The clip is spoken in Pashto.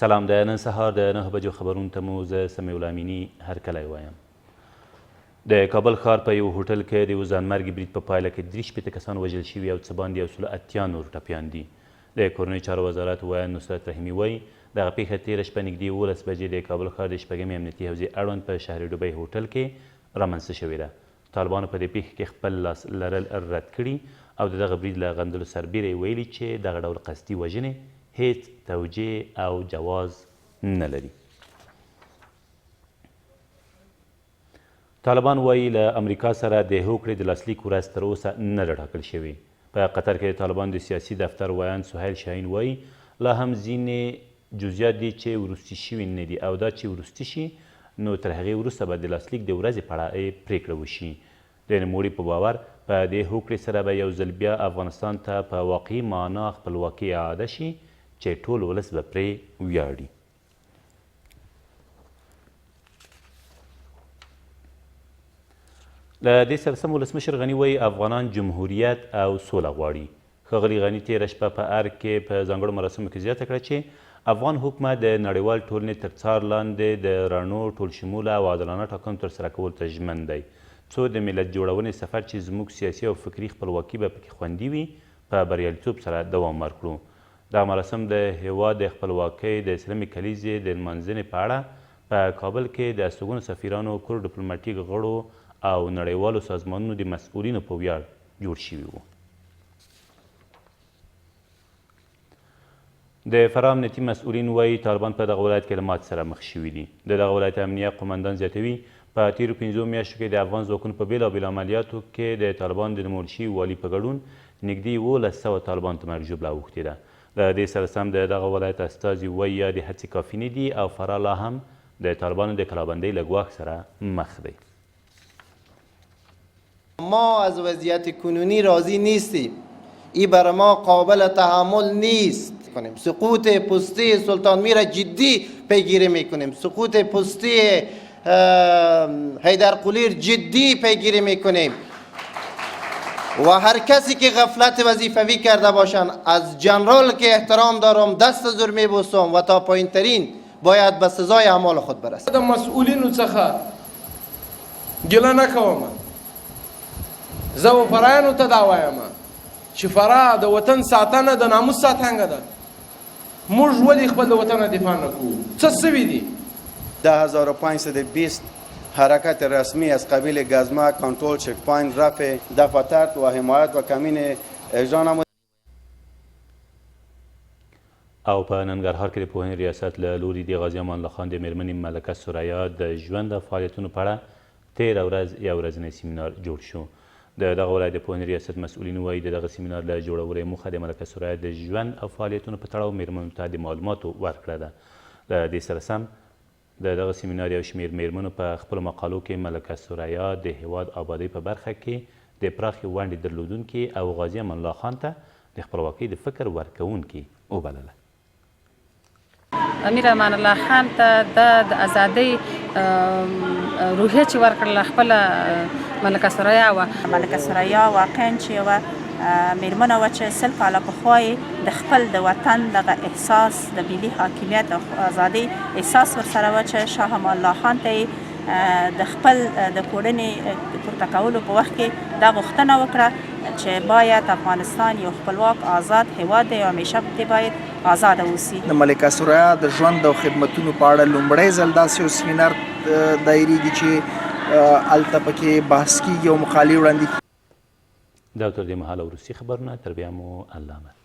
سلام، د نن سهار د 9 بجو خبرونو ته مو زه سمیع الامیني هرکلی وایم. د کابل ښار په یو هوټل کې د یو ځانمرګي برید په پایله کې 63 کسان وژل شوي او څه باندې 180 نور ټپیان دي. د کورنیو چارو وزارت وایي نصرت رحیمي وایي دغه پیښه تېره شپه نږدې 11 بجې د کابل ښار د شپږمې امنیتي حوزې اړوند په شهر ډوبۍ هوټل کې رامنځته شوې ده. طالبانو په دې پیښه کې خپل لاس لرل رد کړي او د دغه برید له غندلو سربیره یې ویلي چې دغه ډول قصدي وژنې هیڅ توجیه او جواز نه لري. طالبان وایي له امریکا سره د هوکړې د لاسلیک ورځ تر اوسه نه ده ټاکل شوې. په قطر کې د طالبان د سیاسي دفتر ویان سهیل شاهین وایي لا هم ځینې جزئیات دي چې وروستي شوي نه دي او دا چې وروستي شي نو تر هغې وروسته به د لاسلیک د ورځې په اړه پرېکړه وشي. د نوموړي په باور په دې هوکړې سره به یو ځل بیا افغانستان ته په واقعي معنا خپلواکي اعاده شي چې ټول ولس به پرې ویاړي. له دې سره سم ولسمشر غني وایي افغانان جمهوریت او سوله غواړي. ښاغلي غني تېره شپه په ارګ کې په ځانګړو مراسمو کې زیاته کړه چې افغان حکومت د نړیوال ټولنې تر څار لاندې د رڼو ټولشموله او عادلانه ټاکنو ترسره کولو ته ژمن دی څو د ملت جوړونې سفر چې زموږ سیاسي او فکري خپلواکي به پکې خوندي وي په بریالیتوب سره دوام ورکړو. دا مراسم د هیواد د خپلواکۍ د اسلامي کلیزې د لمانځنې په اړه په کابل کې د استوګنو سفیرانو کور ډیپلوماټیک غړو او نړیوالو سازمانونو د مسؤلینو په ویاړ جوړ شوي وو. د فراه امنیتي مسؤلین وایي طالبان په دغه ولایت کې له ماتې سره مخ شوي دي. د دغه ولایت امنیه قمندان زیاتوي په تیرو 5 میاشتو کې د افغان ځواکونو په بېلابېلو عملیاتو کې د طالبان د نومول شوي والي په ګډون نږدې 1100 طالبان ته مرګ ژوبله اوښتې ده. له دې سره سم د دغه ولایت استازي وایي یا د هڅې کافي نه دي او فراه لا هم د طالبانو د کلابندۍ له ګواښ سره مخ دی. ما از وضعیت کنونی راضی نیستیم. این برای ما قابل تحمل نیست. سقوط پستی سلطان میر جدی پیگیری میکنیم. سقوط پستی حیدر قلیر جدی پیگیری میکنیم و هر کسی که غفلت وظیفوی کرده باشند از جنرال که احترام دارم دست زور میبوسم و تا پایین ترین باید به سزای اعمال خود برسد. د مسئولینو څخه ګیله نه کوم. زه و فرایانو ته دا وایم چې فراه د وطن ساتنه د ناموس ساتنه ده. موږ ولې خپل د وطن دفاع نه کوو؟ څه سوي دي؟ 10520 حرکت رسمی از قبیل گزمه کنترل چک پوینت رفع دفاتر و حمایت و کمین اجرا نمود. او په ننګرهار کې د پوهنې ریاست له لوري د غازي امان الله خان د میرمنې ملکه سریا د ژوند او فعالیتونو په اړه تېره ورځ یو ورځنی سیمینار جوړ شو. د دغه ولایت د پوهنې ریاست مسؤلین وایي د دغه سیمینار له جوړولو یې موخه د ملکه سریا د ژوند او فعالیتونو په تړاو میرمنو ته د معلوماتو ورکړه ده. له دې سره سم د دغه سیمینار یو شمېر میرمنو په خپلو مقالو کې ملکه سریا د هیواد آبادۍ په برخه کې د پراخې ونډې درلودونکي او غازي امان الله خان ته د خپلواکۍ د فکر ورکوونکي وبلله. امیر امان الله خان ته د ازادۍ روحیه چې ورکړله خپله ملکه سریا وه. ملکه سریا واقعا چې یوه میرمنه وه چې 100 کاله پخوا یې د خپل د وطن دغه احساس د ملي حاکمیت او ازادۍ احساس ورسره وه چې شاه امان الله خان ته یې د خپل د کورنۍ پورته کولو په وخت کې دا غوښتنه وکړه چې باید افغانستان یو خپلواک آزاد هیواد دی او همیشه پکې باید آزاده اوسي. د ملکه سریا د ژوند او خدمتونو په اړه لومړی ځل داسې یو سیمینار دایریږي چې هلته پکې بحث کیږي او مقالې وړاندې کیږي. دا تر دې مهاله وروستي خبرونه، تر بیا مو الله امد.